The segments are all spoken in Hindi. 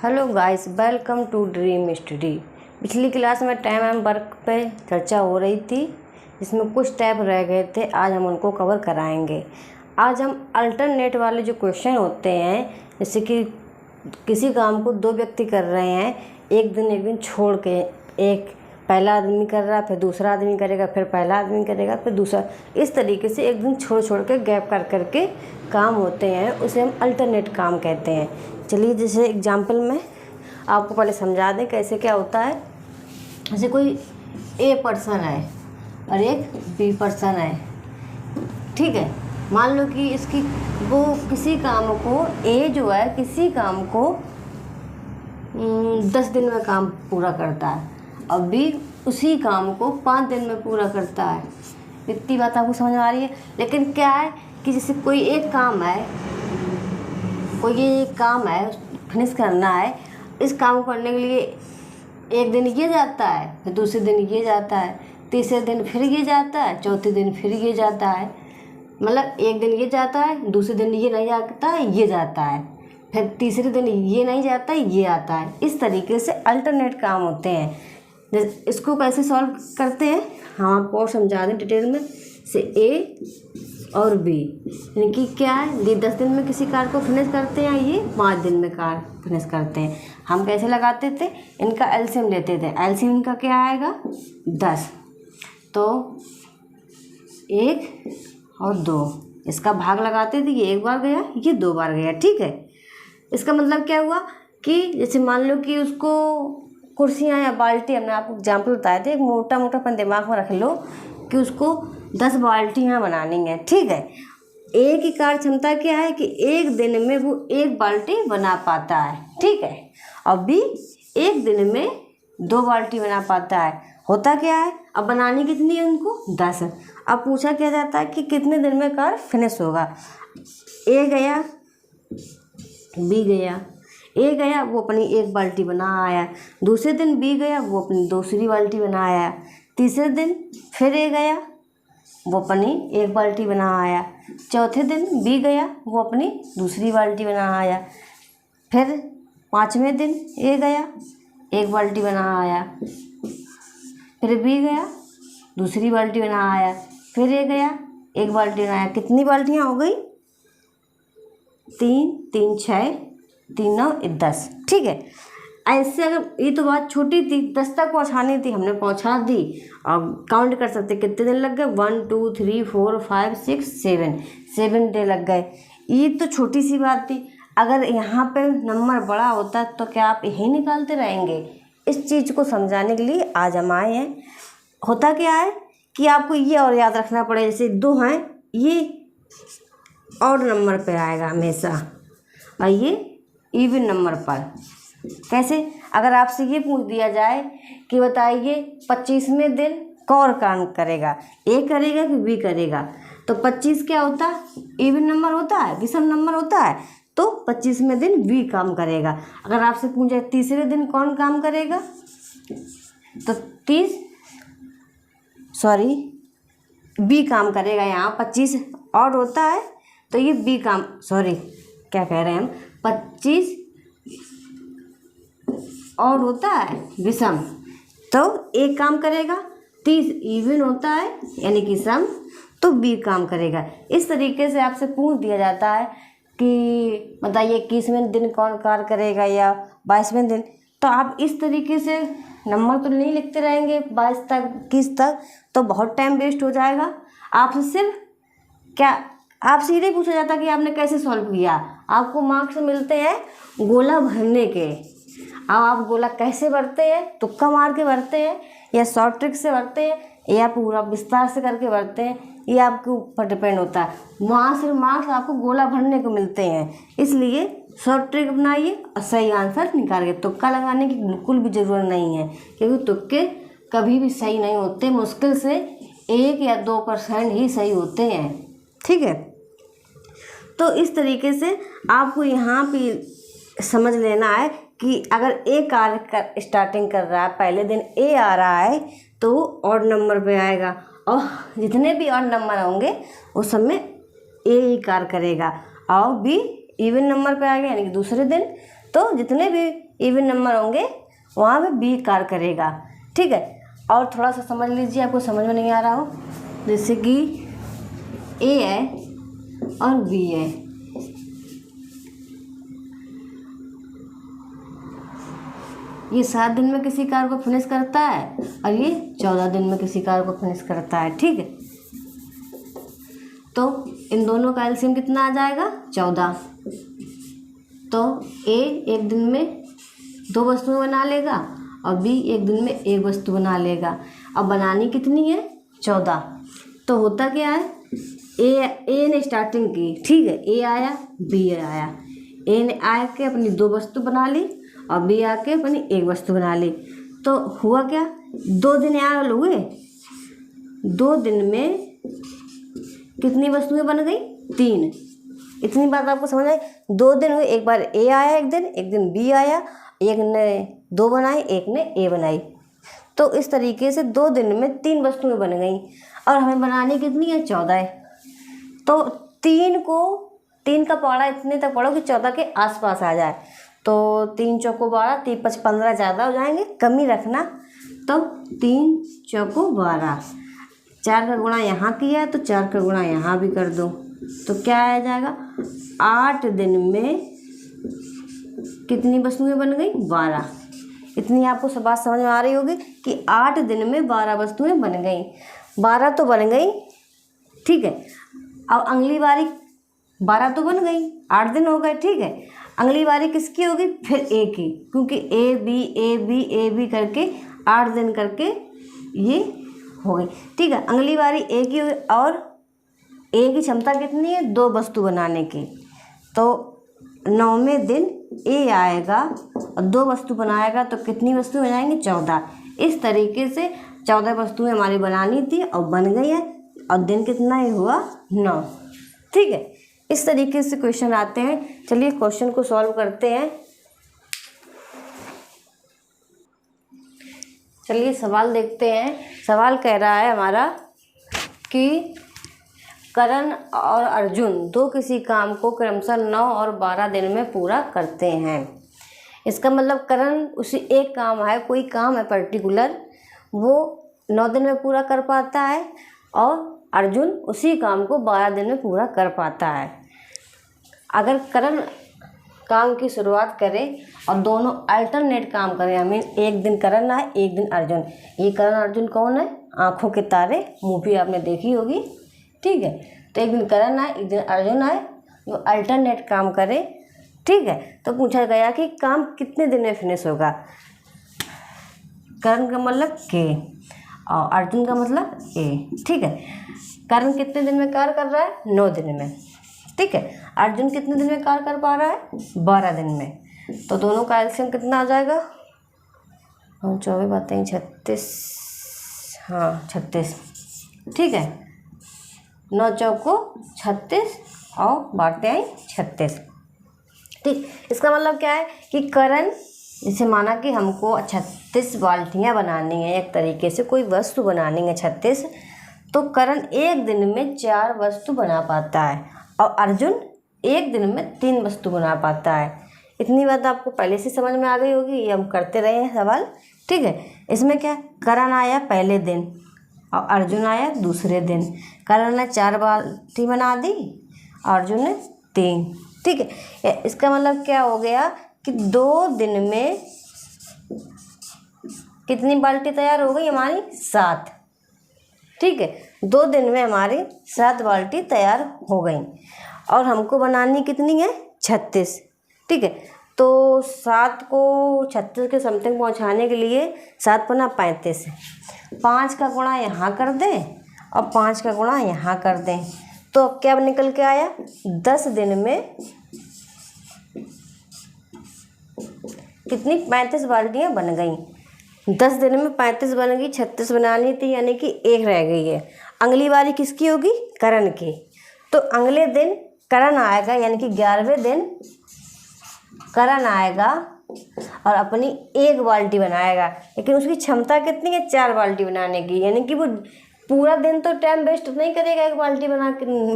Hello guys, welcome to dream study. पिछली क्लास में टाइम एंड वर्क पे चर्चा हो रही थी, जिसमें कुछ स्टेप रह गए थे। आज हम उनको कवर कराएंगे। आज हम अल्टरनेट वाले जो क्वेश्चन होते हैं, जैसे कि किसी काम को दो व्यक्ति कर रहे हैं, एक दिन छोड़ के, एक पहला आदमी कर रहा है, फिर दूसरा आदमी करेगा, फिर पहला आदमी करेगा, फिर दूसरा, इस तरीके से एक दिन छोड़ के गैप कर करके काम होते हैं, उसे हम अल्टरनेट काम कहते हैं। चलिए, जैसे एग्जांपल में आपको पहले समझा दें कैसे क्या होता है। जैसे कोई ए पर्सन है और एक बी पर्सन है, ठीक है। मान लो कि इसकी वो किसी काम को, ए जो है किसी काम को 10 दिन में काम पूरा करता है और बी उसी काम को 5 दिन में पूरा करता है। इतनी बात आपको समझ आ रही है। लेकिन क्या है कि जैसे कोई एक काम है, फिनिश करना है। इस काम को करने के लिए एक दिन ये जाता है, फिर दूसरे दिन ये जाता है, तीसरे दिन फिर ये जाता है, चौथे दिन फिर ये जाता है। मतलब एक दिन ये जाता है, दूसरे दिन ये नहीं जाता है, ये जाता है, फिर तीसरे दिन ये नहीं जाता है, ये आता है। इस तरीके से अल्टरनेट काम होते हैं। इसको कैसे सॉल्व करते हैं हम आपको और समझा दें डिटेल में। से ए और बी, यानी कि क्या है, ये 10 दिन में किसी कार को फिनिश करते हैं, ये 5 दिन में कार फिनिश करते हैं। हम कैसे लगाते थे, इनका एलसीएम लेते थे। एलसीएम इनका क्या आएगा, 10। तो 1 और 2, इसका भाग लगाते थे। ये एक बार गया, ये 2 बार गया, ठीक है। इसका मतलब क्या हुआ कि जैसे मान लो कि उसको कुर्सियाँ या बाल्टी, हमने आपको एग्जाम्पल बताए थे, एक मोटा अपन दिमाग में रख लो कि उसको 10 बाल्टियाँ बनानी है, ठीक है। ए की कार्य क्षमता क्या है कि एक दिन में वो 1 बाल्टी बना पाता है, ठीक है। और बी एक दिन में 2 बाल्टी बना पाता है। होता क्या है, अब बनानी कितनी है उनको, 10। अब पूछा क्या जाता है कि कितने दिन में कार फिनिश होगा। ए गया, बी गया। ए गया, वो अपनी 1 बाल्टी बना आया। दूसरे दिन बी गया, वो अपनी दूसरी बाल्टी बना आया। तीसरे दिन फिर ए गया, वो अपनी 1 बाल्टी बना आया। चौथे दिन बी गया, वो अपनी दूसरी बाल्टी बना आया। फिर 5वें दिन ए गया, 1 बाल्टी बना आया। फिर बी गया, दूसरी बाल्टी बना आया। फिर ए गया, 1 बाल्टी बनाया। कितनी बाल्टियाँ हो गई, 3 3 6 3 9 10, ठीक है। ऐसे अगर ये तो बात छोटी थी, 10 तक पहुँचानी थी, हमने पहुँचा दी। अब काउंट कर सकते कितने दिन लग गए, 1 2 3 4 5 6 7 डे लग गए। ये तो छोटी सी बात थी। अगर यहाँ पे नंबर बड़ा होता तो क्या आप यही निकालते रहेंगे। इस चीज़ को समझाने के लिए आज हम आए हैं। होता क्या है कि आपको ये और याद रखना पड़े, जैसे 2 हैं, ये ऑड नंबर पे आएगा हमेशा और ये इवन नंबर पर। कैसे, अगर आपसे ये पूछ दिया जाए कि बताइए 25वें दिन कौन काम करेगा, ए करेगा कि बी करेगा, तो 25 क्या होता है, इवन नंबर होता है, विषम नंबर होता है, तो 25वें दिन बी काम करेगा। अगर आपसे पूछे तीसरे दिन कौन काम करेगा, तो बी काम करेगा। यहाँ 25 ऑड होता है तो ये बी काम, क्या कह रहे हैं हम, 25 और होता है विषम, तो एक काम करेगा। 30 इवन होता है यानी कि सम, तो बी काम करेगा। इस तरीके से आपसे पूछ दिया जाता है कि बताइए 21वें दिन कौन कार्य करेगा या 22वें दिन, तो आप इस तरीके से नंबर तो नहीं लिखते रहेंगे 22 तक 21 तक, तो बहुत टाइम वेस्ट हो जाएगा। आपसे सिर्फ क्या, आपसे ये नहीं पूछा जाता कि आपने कैसे सॉल्व किया। आपको मार्क्स मिलते हैं गोला भरने के। अब आप गोला कैसे भरते हैं, तुक्का मार के भरते हैं या शॉर्ट ट्रिक से भरते हैं या पूरा विस्तार से करके भरते हैं, ये आपके ऊपर डिपेंड होता है। वहाँ से मार्क्स आपको गोला भरने को मिलते हैं, इसलिए शॉर्ट ट्रिक अपनाइए और सही आंसर निकालिए। तुक्का लगाने की बिल्कुल भी ज़रूरत नहीं है, क्योंकि तुक्के कभी भी सही नहीं होते, मुश्किल से 1 या 2% ही सही होते हैं, ठीक है। तो इस तरीके से आपको यहाँ पे समझ लेना है कि अगर ए कार्य स्टार्टिंग कर रहा है, पहले दिन ए आ रहा है, तो ऑड नंबर पे आएगा और जितने भी ऑड नंबर होंगे उस समय ए ही कार्य करेगा। और बी इवन नंबर पे आ गया, यानी कि दूसरे दिन तो जितने भी इवन नंबर होंगे वहाँ पे बी कार्य करेगा। ठीक है, और थोड़ा सा समझ लीजिए, आपको समझ में नहीं आ रहा हो, जैसे कि ए है और बी है, ये 7 दिन में किसी कार्य को फिनिश करता है और ये 14 दिन में किसी कार्य को फिनिश करता है। ठीक है, तो इन दोनों का एलसीएम कितना आ जाएगा? 14। तो ए एक दिन में 2 वस्तुएं बना लेगा और बी एक दिन में 1 वस्तु बना लेगा। अब बनानी कितनी है? 14। तो होता क्या है, ए ने स्टार्टिंग की, ठीक है, ए आया बी आया, ए ने आके अपनी 2 वस्तु बना ली और बी आके अपनी 1 वस्तु बना ली। तो हुआ क्या, 2 दिन यहाँ हुए, 2 दिन में कितनी वस्तुएं बन गई? 3। इतनी बात आपको समझ आई? 2 दिन हुए, एक बार ए आया, एक दिन बी आया, एक ने 2 बनाई, एक ने ए बनाई। तो इस तरीके से 2 दिन में 3 वस्तुएं बन गई और हमें बनानी कितनी है? 14 है। तो 3 का पौड़ा इतने तक पढ़ो कि 14 के आसपास आ जाए। तो 3 चौको 12, 3 5 15 ज़्यादा हो जाएंगे, कम ही रखना। तो 3 चौको 12, 4 का गुणा यहाँ किया तो 4 का गुणा यहाँ भी कर दो, तो क्या आ जाएगा? 8 दिन में कितनी वस्तुएं बन गई? 12। इतनी आपको सब बात समझ में आ रही होगी कि 8 दिन में 12 वस्तुएं बन गई। 12 तो बन गई, ठीक है। अब अगली बारी 12 तो बन गई, 8 दिन हो गए, ठीक है। अगली बारी किसकी होगी? फिर ए की, क्योंकि ए बी करके 8 दिन करके ये हो गई, ठीक है। अगली बारी ए की हुई और ए की क्षमता कितनी है? 2 वस्तु बनाने की। तो 9वें दिन ए आएगा और 2 वस्तु बनाएगा, तो कितनी वस्तु हो जाएंगी? 14। इस तरीके से 14 वस्तुएं हमारी बनानी थी और बन गई है, और दिन कितना ही हुआ? 9। ठीक है, इस तरीके से क्वेश्चन आते हैं। चलिए क्वेश्चन को सॉल्व करते हैं। चलिए सवाल देखते हैं। सवाल कह रहा है हमारा कि करण और अर्जुन 2 किसी काम को क्रमशः 9 और 12 दिन में पूरा करते हैं। इसका मतलब करण उसी एक काम है, कोई काम है पर्टिकुलर, वो 9 दिन में पूरा कर पाता है और अर्जुन उसी काम को 12 दिन में पूरा कर पाता है। अगर करण काम की शुरुआत करें और दोनों अल्टरनेट काम करें, हमें एक दिन करण आए, एक दिन अर्जुन। ये करण अर्जुन कौन है? आँखों के तारे मूवी आपने देखी होगी, ठीक है। तो एक दिन करण आए, एक दिन अर्जुन आए, वो अल्टरनेट काम करे, ठीक है। तो पूछा गया कि काम कितने दिन में फिनिश होगा। करण का मतलब के और अर्जुन का मतलब ए, ठीक है। करण कितने दिन में कार्य कर रहा है? 9 दिन में, ठीक है। अर्जुन कितने दिन में कार्य कर पा रहा है? 12 दिन में। तो दोनों का एलसीएम कितना आ जाएगा? 24 बातें 36, हाँ 36, ठीक है। 9 चौको 36 और बातें आई 36, ठीक। इसका मतलब क्या है कि करण, जैसे माना कि हमको 36 बाल्टियाँ बनानी है, एक तरीके से कोई वस्तु बनानी है 36, तो करण एक दिन में 4 वस्तु बना पाता है और अर्जुन एक दिन में 3 वस्तु बना पाता है। इतनी बात आपको पहले से समझ में आ गई होगी, ये हम करते रहे हैं सवाल, ठीक है। इसमें क्या, करण आया पहले दिन और अर्जुन आया दूसरे दिन। करण ने 4 बाल्टी बना दी, अर्जुन ने 3, ठीक है। इसका मतलब क्या हो गया कि 2 दिन में कितनी बाल्टी तैयार हो गई हमारी? 7, ठीक है। 2 दिन में हमारी 7 बाल्टी तैयार हो गई और हमको बनानी कितनी है? 36, ठीक है। तो 7 को 36 के समथिंग पहुंचाने के लिए 7 पन्ना 35, 5 का गुणा यहाँ कर दें और 5 का गुणा यहाँ कर दें, तो अब क्या निकल के आया? 10 दिन में कितनी? 35 बाल्टियाँ बन गई। 10 दिन में 35 बन गई, 36 बनानी थी, यानी कि 1 रह गई है। अगली बारी किसकी होगी? करण की। तो अगले दिन करण आएगा, यानी कि 11वें दिन करण आएगा और अपनी 1 बाल्टी बनाएगा, लेकिन उसकी क्षमता कितनी है? 4 बाल्टी बनाने की, यानी कि वो पूरा दिन तो टाइम वेस्ट नहीं करेगा 1 बाल्टी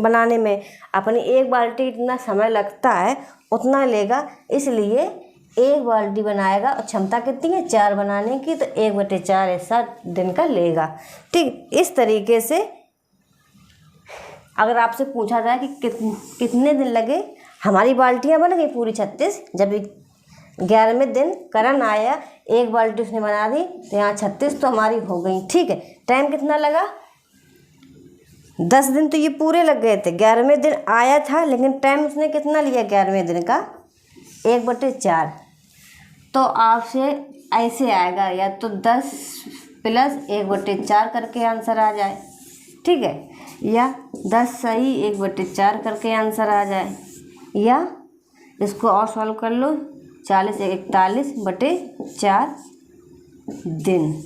बनाने में। अपनी 1 बाल्टी इतना समय लगता है उतना लेगा, इसलिए 1 बाल्टी बनाएगा और क्षमता कितनी है 4 बनाने की, तो 1/4 ऐसा दिन का लेगा। ठीक, इस तरीके से अगर आपसे पूछा जाए कि कितने दिन लगे, हमारी बाल्टियाँ बन गई पूरी 36। जब 11वें दिन करण आया, 1 बाल्टी उसने बना दी, तो यहाँ 36 तो हमारी हो गई। ठीक है, टाइम कितना लगा 10 दिन, तो ये पूरे लग गए थे। 11वें दिन आया था, लेकिन टाइम उसने कितना लिया 11वें दिन का 1/4। तो आपसे ऐसे आएगा, या तो 10 + 1/4 करके आंसर आ जाए, ठीक है, या 10 सही 1/4 करके आंसर आ जाए, या इसको और सॉल्व कर लो 40 41/4 दिन,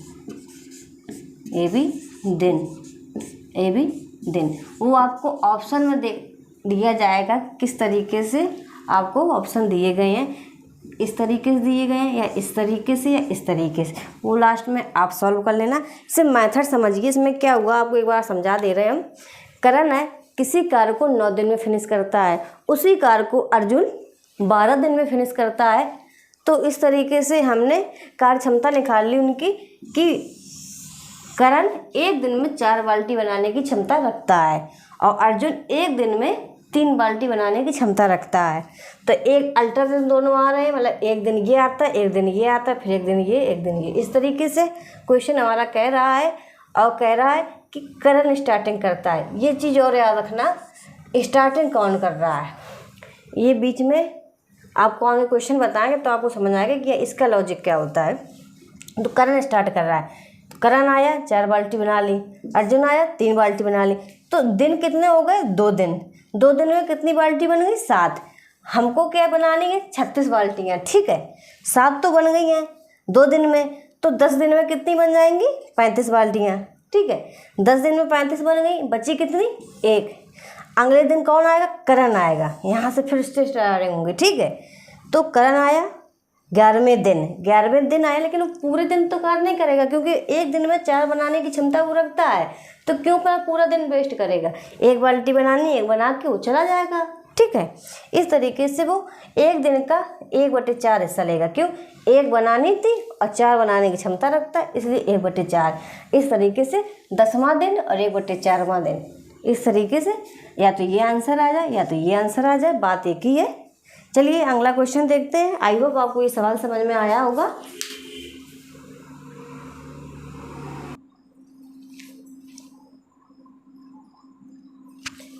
ये भी दिन, ये भी दिन। वो आपको ऑप्शन में दिया जाएगा किस तरीके से आपको ऑप्शन दिए गए हैं, इस तरीके से दिए गए हैं या इस तरीके से या इस तरीके से, वो लास्ट में आप सॉल्व कर लेना। इसे मेथड समझिए, इसमें क्या हुआ आपको एक बार समझा दे रहे हैं हम। करण है किसी कार्य को 9 दिन में फिनिश करता है, उसी कार्य को अर्जुन 12 दिन में फिनिश करता है। तो इस तरीके से हमने कार्य क्षमता निकाल ली उनकी कि करण 1 दिन में 4 बाल्टी बनाने की क्षमता रखता है और अर्जुन 1 दिन में 3 बाल्टी बनाने की क्षमता रखता है। तो एक अल्टरनेट दोनों आ रहे हैं, मतलब 1 दिन ये आता है, 1 दिन ये आता है, फिर 1 दिन ये, 1 दिन ये। इस तरीके से क्वेश्चन हमारा कह रहा है, और कह रहा है कि करण स्टार्टिंग करता है। ये चीज़ और याद रखना, स्टार्टिंग कौन कर रहा है, ये बीच में आपको आगे क्वेश्चन बताएंगे तो आपको समझ आएगा कि इसका लॉजिक क्या होता है। तो करण स्टार्ट कर रहा है, तो करण आया 4 बाल्टी बना ली, अर्जुन आया 3 बाल्टी बना ली, तो दिन कितने हो गए 2 दिन। 2 दिन में कितनी बाल्टी बन गई 7। हमको क्या बनानी है 36 बाल्टियाँ, ठीक है, 7 तो बन गई हैं 2 दिन में, तो 10 दिन में कितनी बन जाएंगी 35 बाल्टियाँ, ठीक है। 10 दिन में 35 बन गई, बची कितनी 1। अगले दिन कौन आएगा करण आएगा, यहाँ से फिर से स्टार्टिंग होंगी, ठीक है। तो करण आया 11वें दिन आया, लेकिन वो पूरे दिन तो कार्य नहीं करेगा क्योंकि 1 दिन में 4 बनाने की क्षमता वो रखता है, तो क्यों पूरा दिन वेस्ट करेगा। 1 बाल्टी बनानी, 1 बना के वो चला जाएगा, ठीक है। इस तरीके से वो 1 दिन का 1/4 हिस्सा लेगा, क्यों 1 बनानी थी और 4 बनाने की क्षमता रखता है, इसलिए 1/4। इस तरीके से 10वां दिन और 1/4वां दिन, इस तरीके से या तो ये आंसर आ जाए या तो ये आंसर आ जाए, बात एक ही है। चलिए अगला क्वेश्चन देखते हैं। आई होप आपको ये सवाल समझ में आया होगा।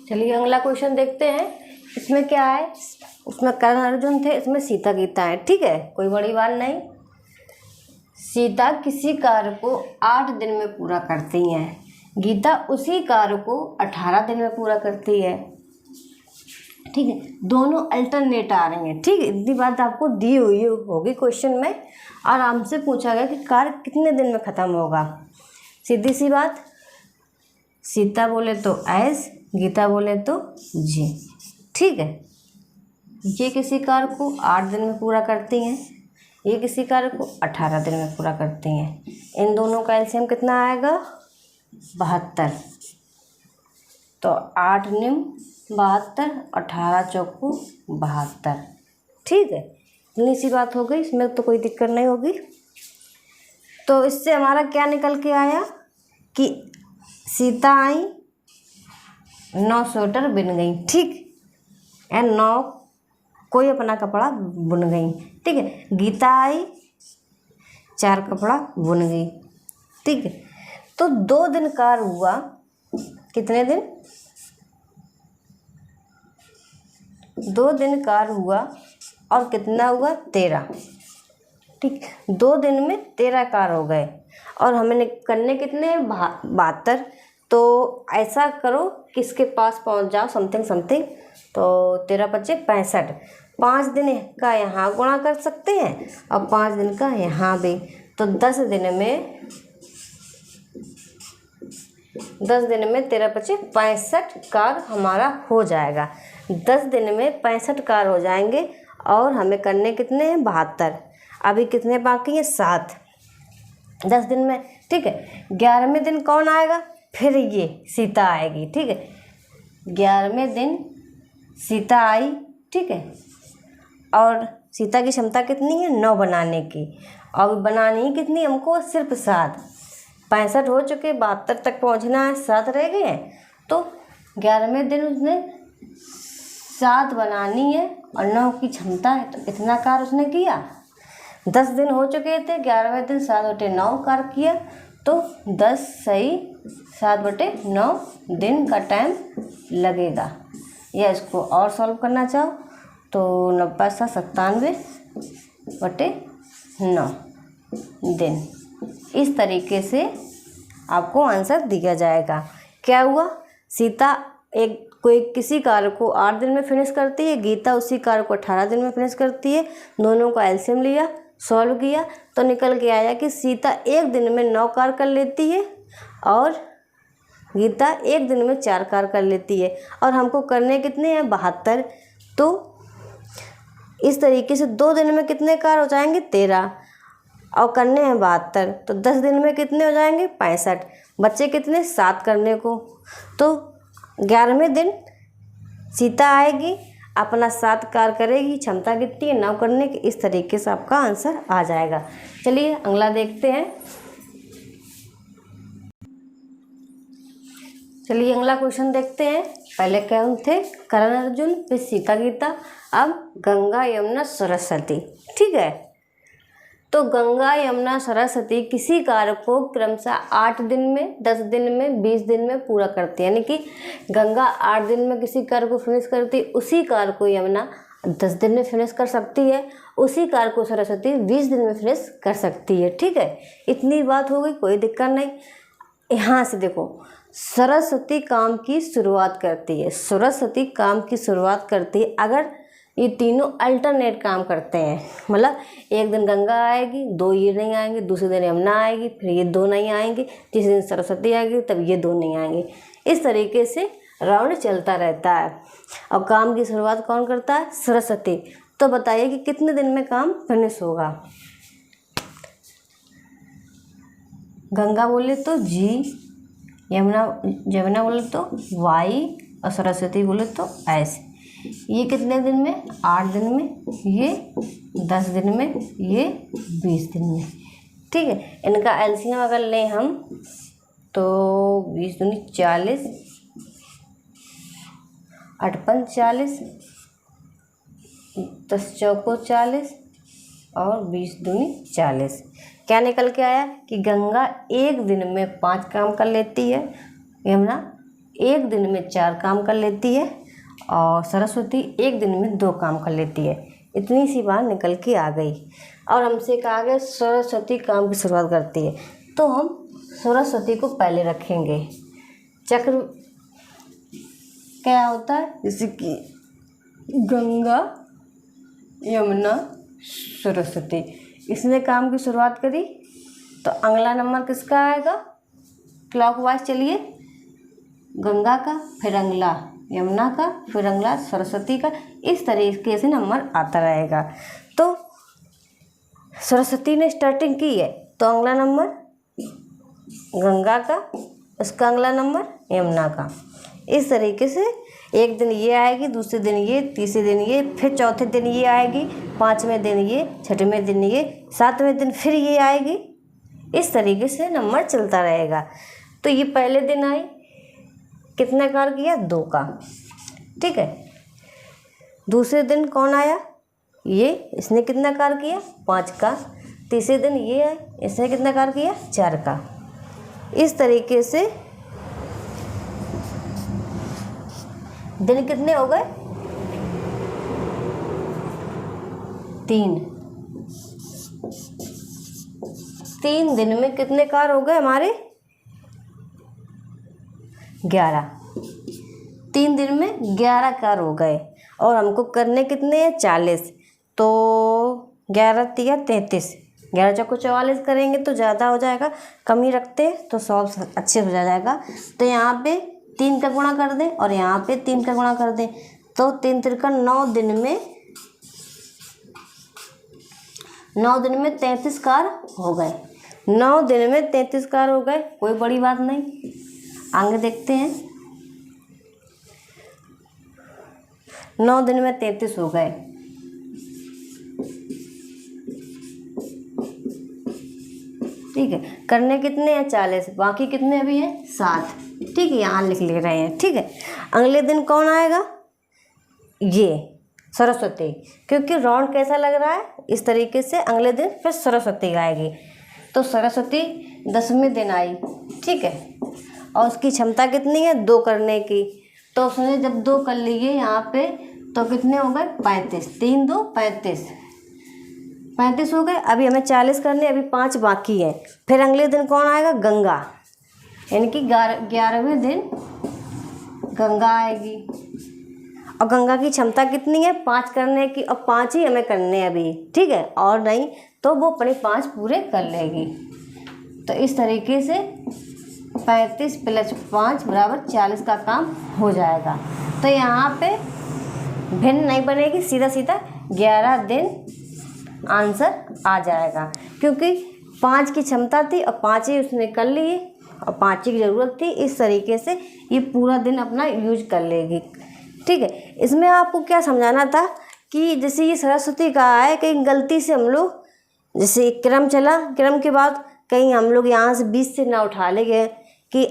चलिए अगला क्वेश्चन देखते हैं। इसमें क्या है, उसमें कर्ण अर्जुन थे, इसमें सीता गीता है, ठीक है, कोई बड़ी बात नहीं। सीता किसी कार्य को 8 दिन में पूरा करती हैं, गीता उसी कार्य को 18 दिन में पूरा करती है, ठीक है। दोनों अल्टरनेट आ रही हैं, ठीक है। इतनी बात आपको दी हुई होगी क्वेश्चन में, और हमसे पूछा गया कि कार्य कितने दिन में ख़त्म होगा। सीधी सी बात, सीता बोले तो एस, गीता बोले तो जी, ठीक है। ये किसी कार्य को 8 दिन में पूरा करती हैं, ये किसी कार्य को 18 दिन में पूरा करती हैं। इन दोनों का एलसीएम कितना आएगा 72। तो 8 निम 72, 18 चौको 72, ठीक है। इतनी सी बात हो गई, इसमें तो कोई दिक्कत नहीं होगी। तो इससे हमारा क्या निकल के आया कि सीता आई 9 स्वेटर बिन गई, ठीक, या 9 कोई अपना कपड़ा बुन गई, ठीक है। गीता आई 4 कपड़ा बुन गई, ठीक है। तो 2 दिन कार्य हुआ, कितने दिन 2 दिन कार्य हुआ, और कितना हुआ 13, ठीक। 2 दिन में 13 कार्य हो गए, और हमें करने कितने 72। तो ऐसा करो कि इसके पास पहुंच जाओ समथिंग, तो 13 × 5 = 65। 5 दिन का यहाँ गुणा कर सकते हैं और 5 दिन का यहाँ भी, तो 10 दिन में 13 × 5 = 65 कार्य हमारा हो जाएगा। 10 दिन में 65 कार्य हो जाएंगे, और हमें करने कितने हैं 72। अभी कितने बाकी हैं 7, 10 दिन में, ठीक है। 11वें दिन कौन आएगा, फिर ये सीता आएगी, ठीक है। 11वें दिन सीता आई, ठीक है, और सीता की क्षमता कितनी है 9 बनाने की, और बनानी ही कितनी हमको सिर्फ 7। 65 हो चुके, 72 तक पहुंचना है, 7 रह गए हैं। तो 11वें दिन उसने 7 बनानी है और 9 की क्षमता है, तो इतना कार्य उसने किया। 10 दिन हो चुके थे, 11वें दिन 7/9 कार्य किया, तो 10 सही 7/9 दिन का टाइम लगेगा। या इसको और सॉल्व करना चाहो तो 90/97/9 दिन। इस तरीके से आपको आंसर दिया जाएगा। क्या हुआ, सीता किसी कार्य को 8 दिन में फिनिश करती है, गीता उसी कार्य को 18 दिन में फिनिश करती है। दोनों का एलसीएम लिया, सॉल्व किया, तो निकल के आया कि सीता 1 दिन में 9 कार्य कर लेती है और गीता 1 दिन में 4 कार्य कर लेती है, और हमको करने कितने हैं 72। तो इस तरीके से 2 दिन में कितने कार्य हो जाएंगे 13, और करने हैं 72, तो 10 दिन में कितने हो जाएंगे 65। बच्चे कितने 7 करने को। तो 11वें दिन सीता आएगी, अपना 7 कार्य करेगी, क्षमता कितनी है 9 करने की। इस तरीके से आपका आंसर आ जाएगा। चलिए अगला देखते हैं। चलिए अगला क्वेश्चन देखते हैं। पहले कौन थे, कर्ण अर्जुन, फिर सीता गीता, अब गंगा यमुना सरस्वती। ठीक है, तो गंगा यमुना सरस्वती किसी कार्य को क्रमशः 8 दिन में, 10 दिन में, 20 दिन में पूरा करती है। यानी कि गंगा 8 दिन में किसी कार्य को फिनिश करती, उसी कार्य को यमुना 10 दिन में फिनिश कर सकती है, उसी कार्य को सरस्वती 20 दिन में फिनिश कर सकती है। ठीक है, इतनी बात हो गई, कोई दिक्कत नहीं। यहाँ से देखो, सरस्वती काम की शुरुआत करती है, सरस्वती काम की शुरुआत करती है अगर ये तीनों अल्टरनेट काम करते हैं। मतलब एक दिन गंगा आएगी, 2 ये नहीं आएंगे, दूसरे दिन यमुना आएगी, फिर ये 2 नहीं आएंगे, तीसरे दिन सरस्वती आएगी, तब ये 2 नहीं आएंगे। इस तरीके से राउंड चलता रहता है। और काम की शुरुआत कौन करता है, सरस्वती। तो बताइए कि कितने दिन में काम फिनिश होगा। गंगा बोले तो जी, यमुना बोले तो वाई, और सरस्वती बोले तो ऐसे। ये कितने दिन में 8 दिन में, ये 10 दिन में, ये 20 दिन में। ठीक है, इनका एलसीएम अगर लें हम तो 20 दूनी 40, 8 पंच 40, 10 चौको 40 और 20 दूनी 40। क्या निकल के आया कि गंगा 1 दिन में 5 काम कर लेती है, यमुना 1 दिन में 4 काम कर लेती है, और सरस्वती 1 दिन में 2 काम कर लेती है। इतनी सी बात निकल के आ गई। और हमसे कहा गया सरस्वती काम की शुरुआत करती है, तो हम सरस्वती को पहले रखेंगे। चक्र क्या होता है, जैसे कि गंगा यमुना सरस्वती, इसने काम की शुरुआत करी, तो अगला नंबर किसका आएगा, क्लॉकवाइज चलिए, गंगा का, फिर अगला यमुना का, फिर अगला सरस्वती का। इस तरीके से नंबर आता रहेगा। तो सरस्वती ने स्टार्टिंग की है, तो अगला नंबर गंगा का, उसका अगला नंबर यमुना का। इस तरीके से एक दिन ये आएगी, दूसरे दिन ये, तीसरे दिन ये, फिर चौथे दिन ये आएगी, 5वें दिन ये, 6वें दिन ये, 7वें दिन फिर ये आएगी। इस तरीके से नंबर चलता रहेगा। तो ये पहले दिन आई, कितने कार्य किया 2 का। ठीक है, दूसरे दिन कौन आया, ये, इसने कितना कार्य किया 5 का। तीसरे दिन ये है, इसने कितना कार्य किया 4 का। इस तरीके से दिन कितने हो गए 3 दिन में कितने कार्य हो गए हमारे 11। 3 दिन में 11 कार्य हो गए, और हमको करने कितने हैं 40। तो 11 तिया 33, 11 चौको 44 करेंगे तो ज़्यादा हो जाएगा, कम ही रखते तो सॉल्व अच्छे हो जाएगा। तो यहाँ पे 3 का गुणा कर दें और यहाँ पे 3 का गुणा कर दें, तो 3 तिरका 9 दिन में 33 कार्य हो गए। 9 दिन में 33 कार्य हो गए, कोई बड़ी बात नहीं। आगे देखते हैं, 9 दिन में 33 हो गए, ठीक है। करने कितने हैं 40, बाकी कितने अभी हैं 7, ठीक है, यहाँ लिख ले रहे हैं, ठीक है। अगले दिन कौन आएगा, ये सरस्वती, क्योंकि राउंड कैसा लग रहा है इस तरीके से, अगले दिन फिर सरस्वती आएगी। तो सरस्वती 10वें दिन आई, ठीक है, और उसकी क्षमता कितनी है 2 करने की। तो उसने जब 2 कर लिए यहाँ पे तो कितने हो गए 35, 3 2 35, 35 हो गए। अभी हमें 40 करने, अभी 5 बाकी हैं। फिर अगले दिन कौन आएगा, गंगा, यानी कि 11वें दिन गंगा आएगी। और गंगा की क्षमता कितनी है 5 करने की, और 5 ही हमें करने हैं अभी, ठीक है, और नहीं तो वो अपने 5 पूरे कर लेगी। तो इस तरीके से 35 + 5 = 40 का काम हो जाएगा। तो यहाँ पे भिन्न नहीं बनेगी, सीधा सीधा 11 दिन आंसर आ जाएगा, क्योंकि 5 की क्षमता थी और 5 ही उसने कर लिए और 5 की ज़रूरत थी। इस तरीके से ये पूरा दिन अपना यूज कर लेगी, ठीक है। इसमें आपको क्या समझाना था कि जैसे ये सरस्वती का है, कहीं गलती से हम लोग, जैसे क्रम चला, क्रम के बाद कहीं हम लोग यहाँ से 20 से ना उठा ले गए कि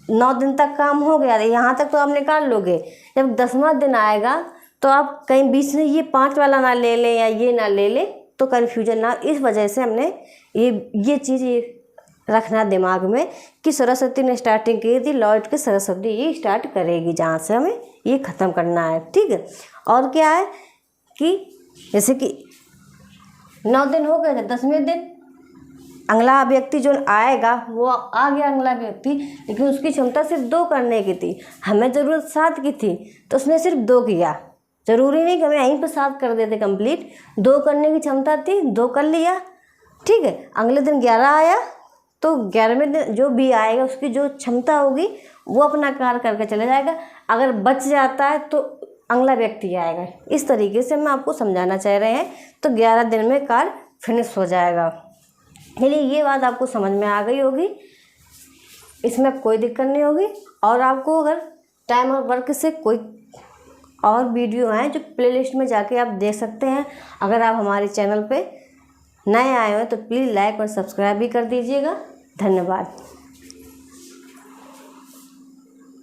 9 दिन तक काम हो गया, यहाँ तक तो आप निकाल लोगे। जब 10वां दिन आएगा तो आप कहीं बीच में ये 5 वाला ना ले लें या ये ना ले लें, तो कन्फ्यूजन ना। इस वजह से हमने ये चीज़ रखना दिमाग में कि सरस्वती ने स्टार्टिंग की थी, लौट के सरस्वती ये स्टार्ट करेगी जहाँ से हमें ये ख़त्म करना है, ठीक है। और क्या है कि जैसे कि 9 दिन हो गए थे, 10वें दिन अगला व्यक्ति जो आएगा वो आ गया अगला व्यक्ति, लेकिन उसकी क्षमता सिर्फ 2 करने की थी, हमें ज़रूरत 7 की थी, तो उसने सिर्फ 2 किया। ज़रूरी नहीं कि हमें यहीं पर 7 कर देते कंप्लीट, 2 करने की क्षमता थी, 2 कर लिया, ठीक है। अगले दिन 11 आया, तो 11वें दिन जो भी आएगा उसकी जो क्षमता होगी वो अपना कार्य करके चले जाएगा। अगर बच जाता है तो अगला व्यक्ति आएगा। इस तरीके से हम आपको समझाना चाह रहे हैं। तो 11 दिन में कार्य फिनिश हो जाएगा। चलिए, ये बात आपको समझ में आ गई होगी, इसमें कोई दिक्कत नहीं होगी। और आपको अगर टाइम और वर्क से कोई और वीडियो हैं जो प्लेलिस्ट में जाके आप देख सकते हैं। अगर आप हमारे चैनल पे नए आए हो तो प्लीज़ लाइक और सब्सक्राइब भी कर दीजिएगा। धन्यवाद।